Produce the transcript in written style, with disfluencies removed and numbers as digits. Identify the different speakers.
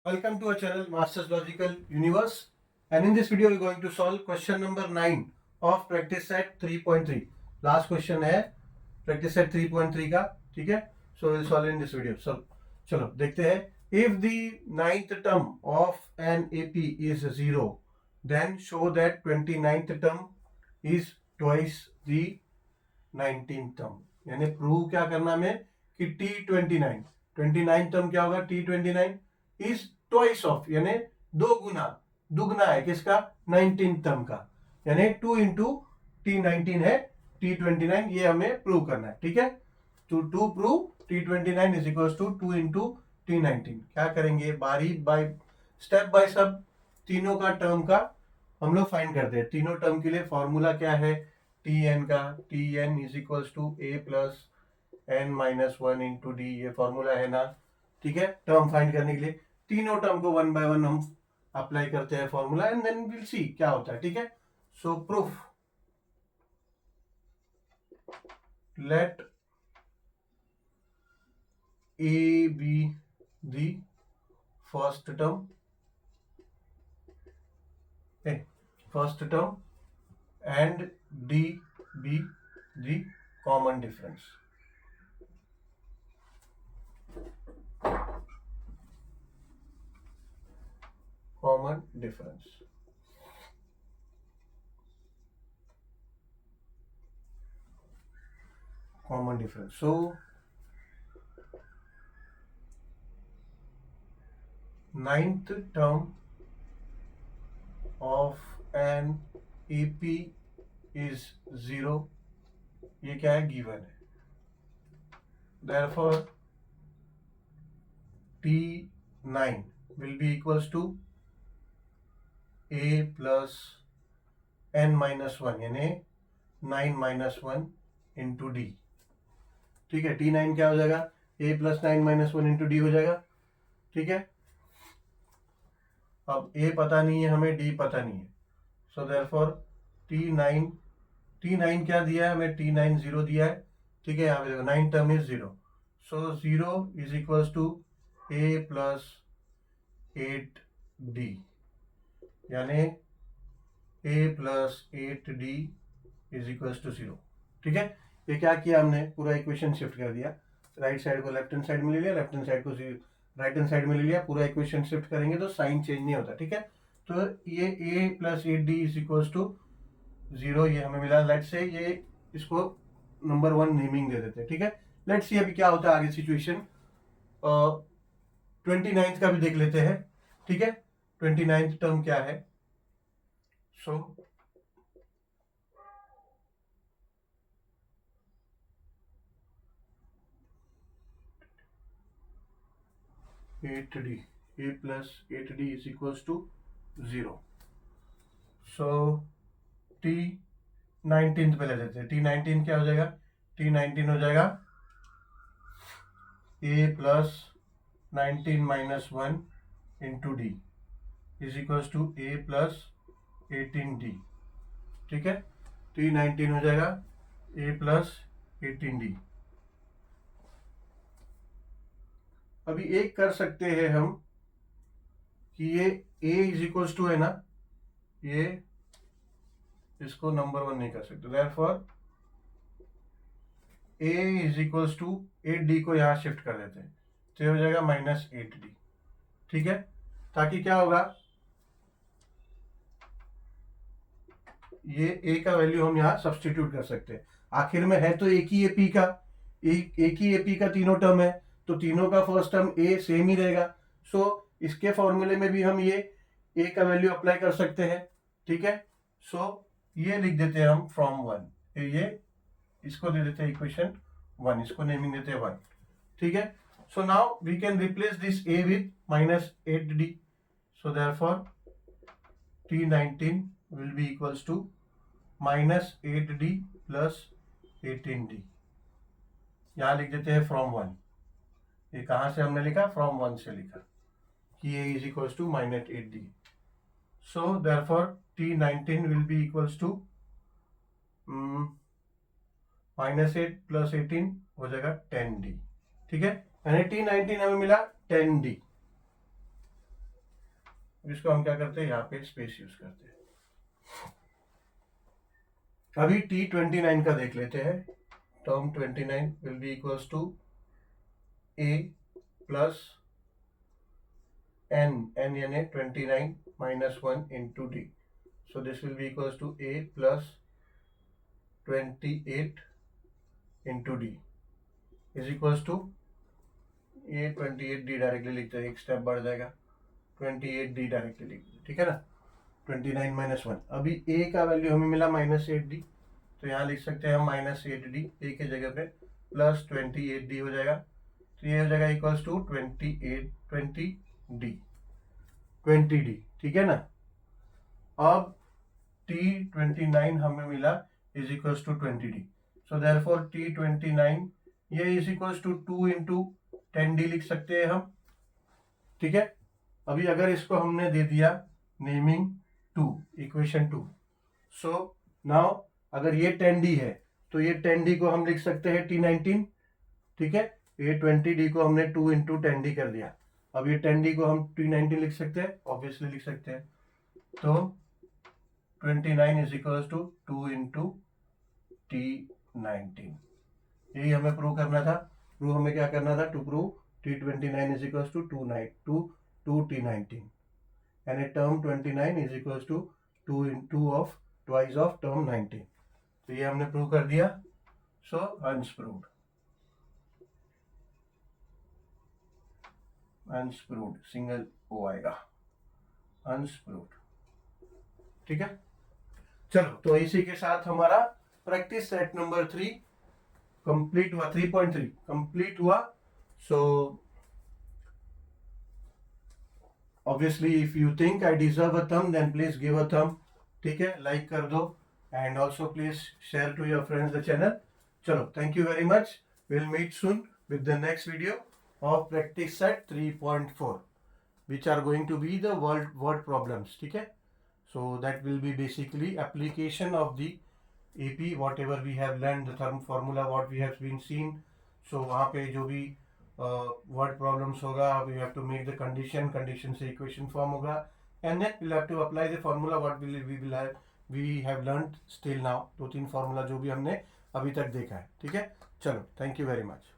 Speaker 1: Welcome to our channel Masters Logical Universe, and in this video we are going to solve question number 9 of practice set 3.3. Last question है practice set 3.3 का, ठीक है? So we'll solve in this video. So चलो देखते हैं. If the ninth term of an AP is 0, then show that 29th term is twice the 19th term. यानी prove क्या करना हमें कि T29 टर्म क्या होगा? T29 इज ट्वाइस ऑफ, यानी दो गुना, दुगना है किसका? 19 टर्म का, यानी 2 इंटू T19 है T29. ये हमें प्रूव करना है, ठीक है? To prove T29 is equal to 2 into T19. क्या करेंगे? बारी बाय स्टेप बाय स्टेप तीनों का टर्म का हम लोग फाइंड करते हैं. तीनों टर्म के लिए फॉर्मूला क्या है? Tn का, Tn is equal to a plus n minus 1 into D. ये फॉर्मूला है ना, ठीक है? टर्म फाइंड करने के लिए तीनों टर्म को वन बाय वन हम अप्लाई करते हैं formula, and then will see क्या होता है, ठीक है? So proof, let A be the first term and D be the common difference. Common difference. So ninth term of an AP is 0. ये क्या है? गिवन है. Therefore T9 will be equals to a plus n minus 1, यानी 9 minus 1 into D. ठीक है? T9 क्या हो जाएगा? a plus 9 minus 1 into D हो जाएगा, ठीक है? अब a पता नहीं है हमें, d पता नहीं है. सो देयरफॉर T9 क्या दिया है हमें? T9 0 दिया है, ठीक है? यहाँ पे देखो 9 term is 0. So 0 is equals to a plus 8d, यानी a plus 8d is equals to 0. ठीक है? ये क्या किया हमने? पूरा इक्वेशन शिफ्ट कर दिया. राइट साइड को लेफ्ट हैंड साइड में ले लिया, लेफ्ट हैंड साइड को राइट हैंड साइड में ले लिया. पूरा इक्वेशन शिफ्ट करेंगे तो साइन चेंज नहीं होता, ठीक है? तो ये a plus 8d is equals to 0 ये हमें मिला. लेट्स से ये इसको नंबर 1 नेमिंग दे देते हैं, ठीक है? लेट्स सी अभी क्या होता है आगे सिचुएशन. 29th का भी देख लेते हैं, ठीक है? 29th टर्म क्या है? सो a plus 8d is equals to 0. So T19 पे ले लेते हैं. T19 क्या हो जाएगा? T19 हो जाएगा a plus 19 minus 1 into D is equals to a plus 18d, ठीक है? T19 हो जाएगा a प्लस 18d. अभी एक कर सकते हैं हम कि ये a इज इक्वल्स टू है ना, ये इसको नंबर 1 नहीं कर सकते. Therefore a is equals to 8d को यहां शिफ्ट कर देते हैं, तो हो जाएगा माइनस 8d, ठीक है? ताकि क्या होगा, ये a का वैल्यू हम यहाँ सब्सटीट्यूट कर सकते हैं. आखिर में है तो एक ही AP का, एक ही AP का तीनों टर्म है, तो तीनों का फर्स्ट टर्म a सेम ही रहेगा. सो इसके फॉर्मूले में भी हम ये a का वैल्यू अप्लाई कर सकते हैं, ठीक है? सो ये लिख देते हैं हम फ्रॉम 1. ये इसको दे देते हैं इक्वेशन 1, इसको नेमिंग देते हैं 1, ठीक है? So now we can replace this a with minus 8d. So therefore T19 will be equals to minus 8d plus 18d. यहां लिख देते हैं फ्रॉम 1. ये कहां से हमने लिखा? फ्रॉम 1 से लिखा कि a is equals to minus 8d. So therefore T19 will be equals to minus 8 plus 18 हो जाएगा 10d, ठीक है? यानी T19 हमें मिला 10d. इसको हम क्या करते हैं, यहाँ पे स्पेस यूज करते हैं। अभी T29 का देख लेते हैं। Term 29 will be equals to a plus n यानी 29 minus 1 into d. So this will be equals to a plus 28 into d is equals to a 28d directly लिखते हैं, एक स्टेप बढ़ जाएगा, 28d डायरेक्टली लिखते हैं, ठीक है ना। 29 minus 1, अभी a का वैल्यू हमें मिला -8d, तो यहाँ लिख सकते हैं हम -8d, a के जगह पे प्लस 28d हो जाएगा, तो ये हो जाएगा इक्वल्स टू 20d, ठीक है ना। अब T29 हमें मिला is equals to 20d, so therefore T29 ये is equals to 2 into 10d लिख सकते हैं हम, ठीक है। अभी अगर इसको हमने दे दिया नेमिंग 2, इक्वेशन 2, सो नाउ अगर ये 10d है तो ये 10d को हम लिख सकते हैं T19, ठीक है। ये 20d को हमने 2 इंटू 10d कर दिया, अब ये 10d को हम T19 लिख सकते हैं, ऑब्वियसली लिख सकते हैं, तो 29 is equals to 2 into T19, यही हमें प्रूव करना था। प्रूव हमें क्या करना था, to prove T29 is equals to 2 T19 यानी term 29 is equals to 2 of twice of term 19, तो ये हमने प्रूव कर दिया। सो अनस्प्रूव्ड, अनस्प्रूव्ड सिंगल ओ आएगा, अनस्प्रूव्ड, ठीक है। चलो, तो इसी के साथ हमारा प्रैक्टिस सेट नंबर 3 कंप्लीट हुआ, 3.3 कंप्लीट हुआ। So obviously if you think I deserve a thumb then please give a thumb, ठीक है, लाइक कर दो and also please share to your friends the channel. चलो, thank you very much, will meet soon with the next video of practice set 3.4 which are going to be the word problems, ठीक है। So that will be basically application of the AP whatever we have learned, the term formula what we have been seen. So वहाँ पे जो भी word problems होगा, we have to make the condition से equation form होगा, and then we'll have to apply the formula what we have learned still now, 2-3 formula जो भी हमने अभी तक देखा है, ठीक है। चलो, thank you very much.